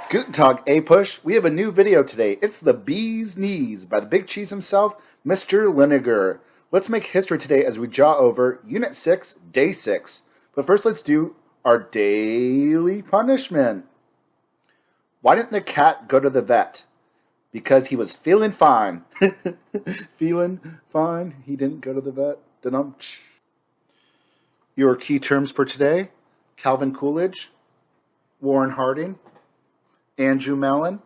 Guten Tag, APUSH. We have a new video today. It's the Bee's Knees by the Big Cheese himself, Mr. Liniger. Let's make history today as we jaw over Unit 6, Day 6. But first, let's do our daily punishment. Why didn't the cat go to the vet? Because he was feeling fine. Feeling fine. He didn't go to the vet. Your key terms for today: Calvin Coolidge, Warren Harding, Andrew Mellon,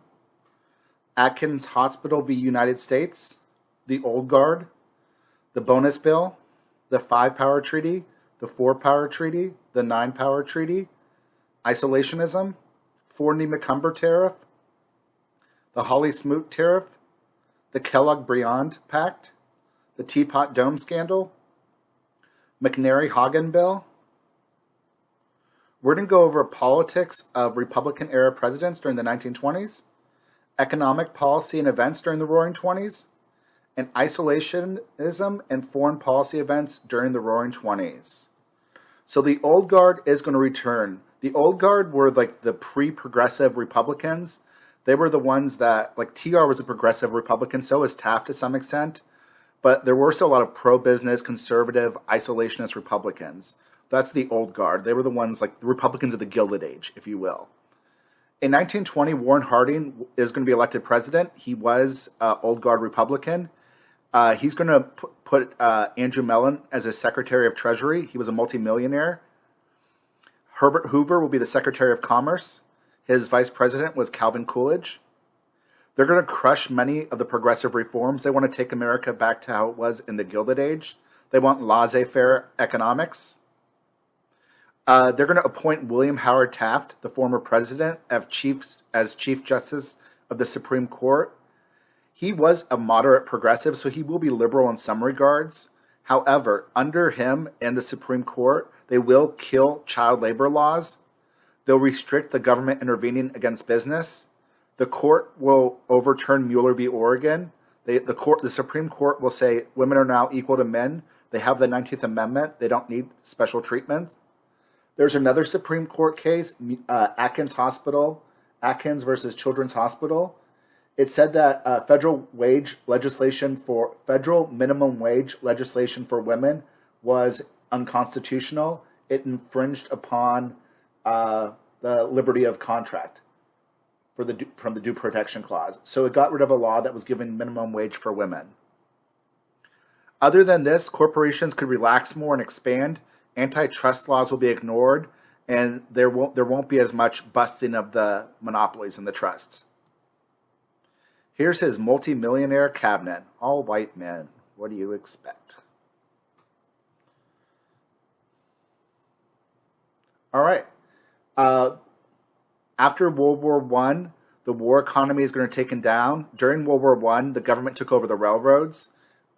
Atkins Hospital v. United States, the Old Guard, the Bonus Bill, the 5-Power Treaty, the 4-Power Treaty, the 9-Power Treaty, Isolationism, Forney-McCumber Tariff, the Hawley-Smoot Tariff, the Kellogg-Briand Pact, the Teapot Dome Scandal, McNary-Hagen Bill. We're going to go over politics of Republican-era presidents during the 1920s, economic policy and events during the Roaring Twenties, and isolationism and foreign policy events during the Roaring Twenties. So the Old Guard is going to return. The Old Guard were like the pre-progressive Republicans. They were the ones that, like TR was a progressive Republican, so was Taft to some extent, but there were still a lot of pro-business, conservative, isolationist Republicans. That's the Old Guard. They were the ones like the Republicans of the Gilded Age, if you will. In 1920, Warren Harding is going to be elected president. He was Old Guard Republican. He's going to put Andrew Mellon as his Secretary of Treasury. He was a multimillionaire. Herbert Hoover will be the Secretary of Commerce. His vice president was Calvin Coolidge. They're going to crush many of the progressive reforms. They want to take America back to how it was in the Gilded Age. They want laissez-faire economics. They're going to appoint William Howard Taft, the former president, as Chief Justice of the Supreme Court. He was a moderate progressive, so he will be liberal in some regards. However, under him and the Supreme Court, they will kill child labor laws. They'll restrict the government intervening against business. The court will overturn Mueller v. Oregon. The Supreme Court will say women are now equal to men. They have the 19th Amendment. They don't need special treatment. There's another Supreme Court case, Atkins versus Children's Hospital. It said that federal minimum wage legislation for women was unconstitutional. It infringed upon the liberty of contract from the Due Protection Clause. So it got rid of a law that was giving minimum wage for women. Other than this, corporations could relax more and expand. Antitrust laws will be ignored, and there won't be as much busting of the monopolies and the trusts. Here's his multi-millionaire cabinet. All white men. What do you expect? All right. After World War I, the war economy is going to take down. During World War I, the government took over the railroads.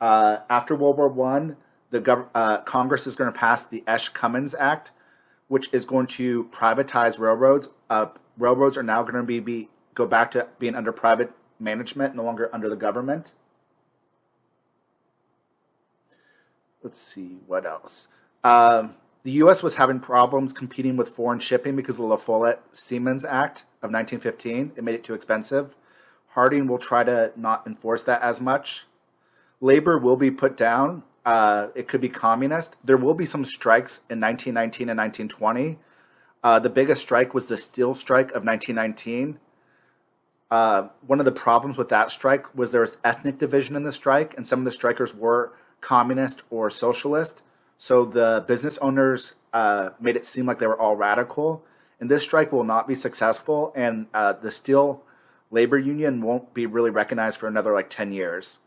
After World War I, Congress is going to pass the Esch-Cummins Act, which is going to privatize railroads. Railroads are now going to go back to being under private management, no longer under the government. Let's see, what else? The U.S. was having problems competing with foreign shipping because of the La Follette-Siemens Act of 1915. It made it too expensive. Harding will try to not enforce that as much. Labor will be put down. It could be communist. There will be some strikes in 1919 and 1920. The biggest strike was the steel strike of 1919. One of the problems with that strike was there was ethnic division in the strike, and some of the strikers were communist or socialist. So the business owners made it seem like they were all radical. And this strike will not be successful, and the steel labor union won't be really recognized for another 10 years.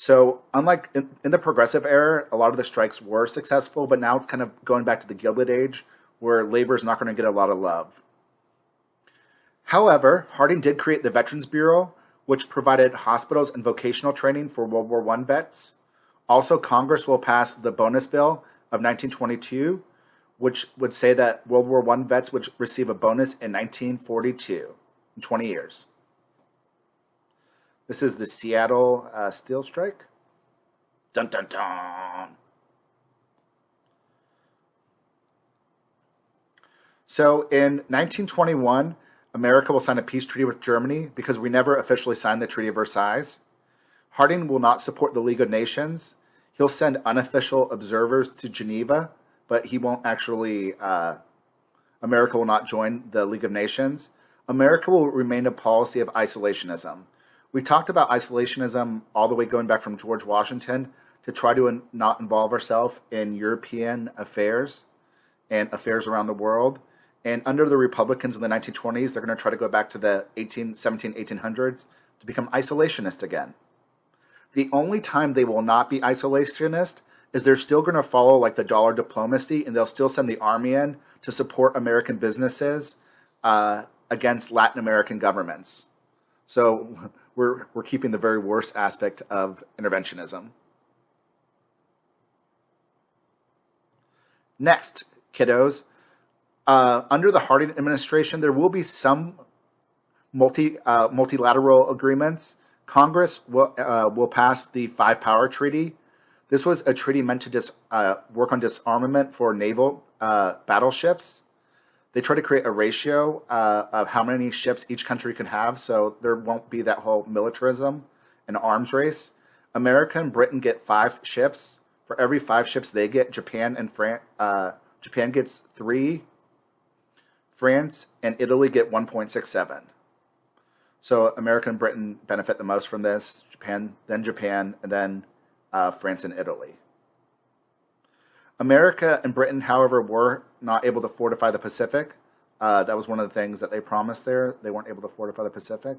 So unlike in the progressive era, a lot of the strikes were successful, but now it's kind of going back to the Gilded Age where labor is not going to get a lot of love. However, Harding did create the Veterans Bureau, which provided hospitals and vocational training for World War I vets. Also, Congress will pass the Bonus Bill of 1922, which would say that World War I vets would receive a bonus in 1942, in 20 years. This is the Seattle steel strike. Dun, dun, dun. So in 1921, America will sign a peace treaty with Germany because we never officially signed the Treaty of Versailles. Harding will not support the League of Nations. He'll send unofficial observers to Geneva, but he won't actually, America will not join the League of Nations. America will remain a policy of isolationism. We talked about isolationism all the way going back from George Washington to try to not involve ourselves in European affairs and affairs around the world. And under the Republicans in the 1920s, they're going to try to go back to the 1800s to become isolationist again. The only time they will not be isolationist is they're still going to follow like the dollar diplomacy, and they'll still send the army in to support American businesses against Latin American governments. So we're keeping the very worst aspect of interventionism. Next, kiddos, under the Harding administration, there will be some multilateral agreements. Congress will pass the Five-Power Treaty. This was a treaty meant to work on disarmament for naval battleships. They try to create a ratio of how many ships each country can have, so there won't be that whole militarism and arms race. America and Britain get 5 ships. For every 5 ships they get, Japan gets 3. France and Italy get 1.67. So America and Britain benefit the most from this. Japan, and then France and Italy. America and Britain, however, were not able to fortify the Pacific. That was one of the things that they promised there. They weren't able to fortify the Pacific.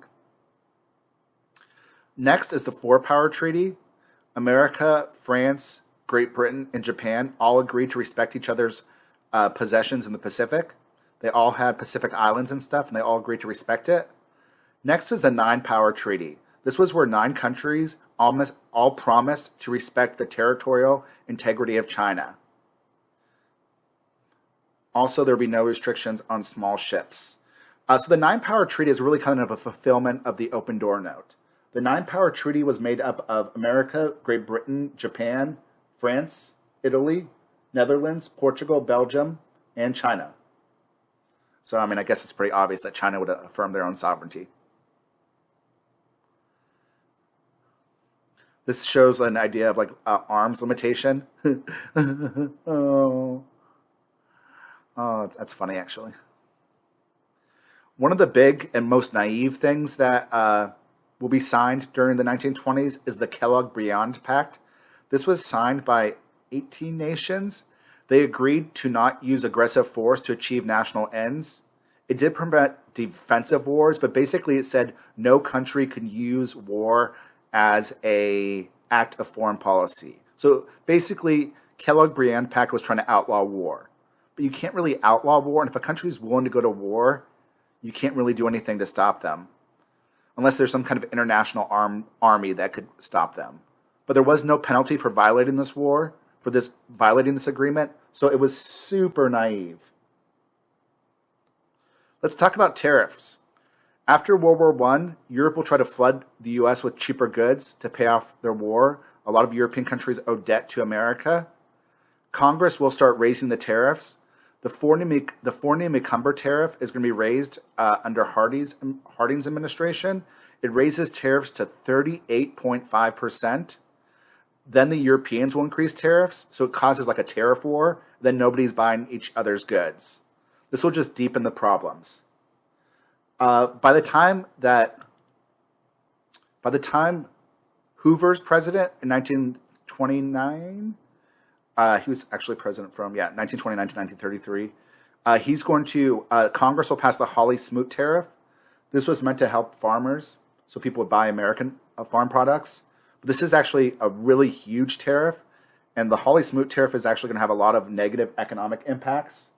Next is the Four-Power Treaty. America, France, Great Britain, and Japan all agreed to respect each other's possessions in the Pacific. They all had Pacific Islands and stuff, and they all agreed to respect it. Next is the Nine-Power Treaty. This was where 9 countries all promised to respect the territorial integrity of China. Also, there would be no restrictions on small ships. So the Nine-Power Treaty is really kind of a fulfillment of the Open Door Note. The Nine-Power Treaty was made up of America, Great Britain, Japan, France, Italy, Netherlands, Portugal, Belgium, and China. So, I mean, I guess it's pretty obvious that China would affirm their own sovereignty. This shows an idea of like arms limitation. Oh, that's funny, actually. One of the big and most naive things that will be signed during the 1920s is the Kellogg-Briand Pact. This was signed by 18 nations. They agreed to not use aggressive force to achieve national ends. It did prevent defensive wars, but basically it said no country could use war as an act of foreign policy. So basically, Kellogg-Briand Pact was trying to outlaw war. But you can't really outlaw war, and if a country is willing to go to war, you can't really do anything to stop them. Unless there's some kind of international army that could stop them. But there was no penalty for violating this agreement, so it was super naive. Let's talk about tariffs. After World War I, Europe will try to flood the U.S. with cheaper goods to pay off their war. A lot of European countries owe debt to America. Congress will start raising the tariffs. The Forney-McCumber tariff is going to be raised under Harding's administration. It raises tariffs to 38.5%. Then the Europeans will increase tariffs, so it causes like a tariff war. Then nobody's buying each other's goods. This will just deepen the problems. By the time Hoover's president in 1929, he was actually president from 1929 to 1933. Congress will pass the Hawley-Smoot tariff. This was meant to help farmers, so people would buy American farm products. But this is actually a really huge tariff, and the Hawley-Smoot tariff is actually going to have a lot of negative economic impacts.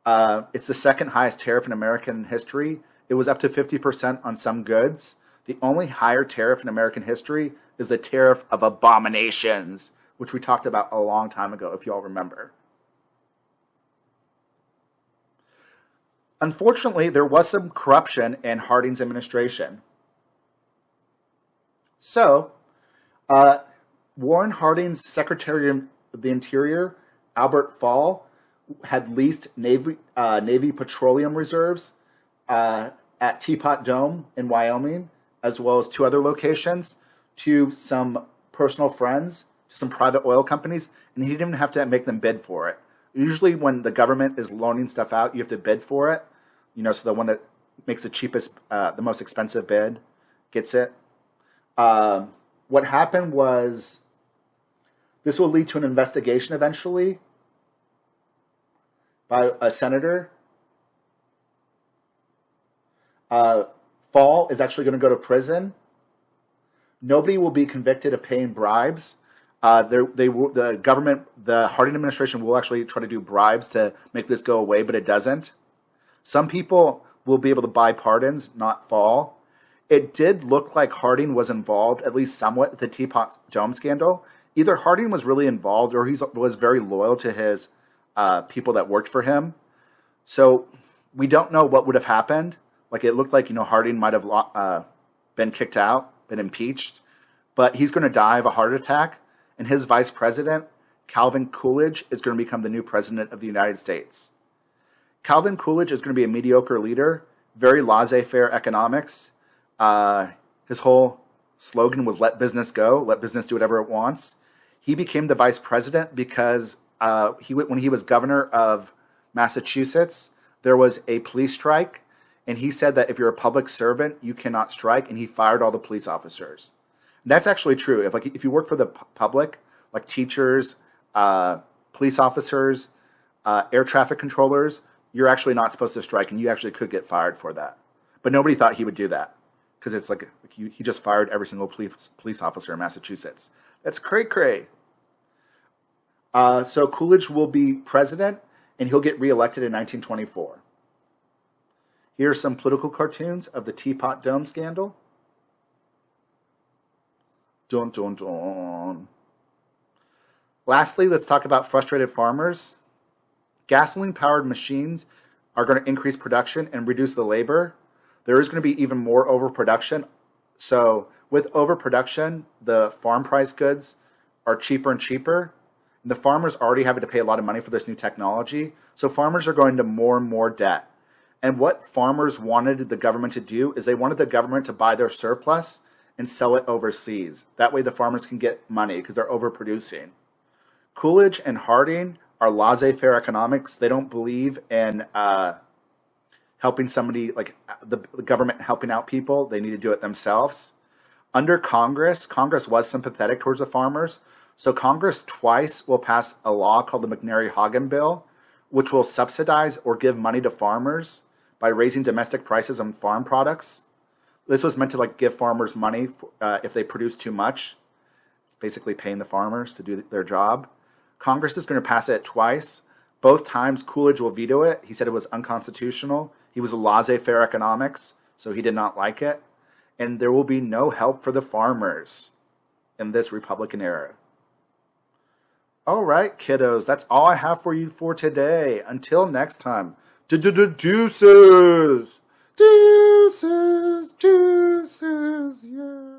It's the second highest tariff in American history. It was up to 50% on some goods. The only higher tariff in American history is the tariff of abominations, which we talked about a long time ago, if you all remember. Unfortunately, there was some corruption in Harding's administration. So, Warren Harding's Secretary of the Interior, Albert Fall, had leased Navy petroleum reserves at Teapot Dome in Wyoming, as well as 2 other locations, to some personal friends, to some private oil companies, and he didn't even have to make them bid for it. Usually when the government is loaning stuff out, you have to bid for it. So the one that makes the cheapest, the most expensive bid gets it. What happened was, this will lead to an investigation eventually by a senator. Fall is actually going to go to prison. Nobody will be convicted of paying bribes. The government, the Harding administration, will actually try to do bribes to make this go away, but it doesn't. Some people will be able to buy pardons, not Fall. It did look like Harding was involved, at least somewhat, with the Teapot Dome scandal. Either Harding was really involved, or he was very loyal to his people that worked for him. So we don't know what would have happened. Like, it looked like, Harding might have been kicked out, been impeached, but he's going to die of a heart attack, and his vice president, Calvin Coolidge, is going to become the new president of the United States. Calvin Coolidge is going to be a mediocre leader, very laissez-faire economics. His whole slogan was "Let business go, let business do whatever it wants." He became the vice president because when he was governor of Massachusetts, there was a police strike, and he said that if you're a public servant, you cannot strike, and he fired all the police officers. And that's actually true. If you work for the public, like teachers, police officers, air traffic controllers, you're actually not supposed to strike, and you actually could get fired for that. But nobody thought he would do that, because it's like he just fired every single police officer in Massachusetts. That's cray-cray. So Coolidge will be president, and he'll get reelected in 1924. Here are some political cartoons of the Teapot Dome scandal. Dun, dun, dun. Lastly, let's talk about frustrated farmers. Gasoline-powered machines are going to increase production and reduce the labor. There is going to be even more overproduction. So with overproduction, the farm price goods are cheaper and cheaper. And the farmers already having to pay a lot of money for this new technology. So farmers are going to more and more debt. And what farmers wanted the government to do is they wanted the government to buy their surplus and sell it overseas. That way the farmers can get money because they're overproducing. Coolidge and Harding are laissez-faire economics. They don't believe in helping somebody, like the government helping out people. They need to do it themselves. Under Congress was sympathetic towards the farmers. So Congress twice will pass a law called the McNary-Hagen Bill, which will subsidize or give money to farmers by raising domestic prices on farm products. This was meant to give farmers money if they produce too much. It's basically paying the farmers to do their job. Congress is going to pass it twice. Both times Coolidge will veto it. He said it was unconstitutional. He was a laissez-faire economics, so he did not like it. And there will be no help for the farmers in this Republican era. All right, kiddos, that's all I have for you for today. Until next time, deuces! Deuces, deuces, yeah.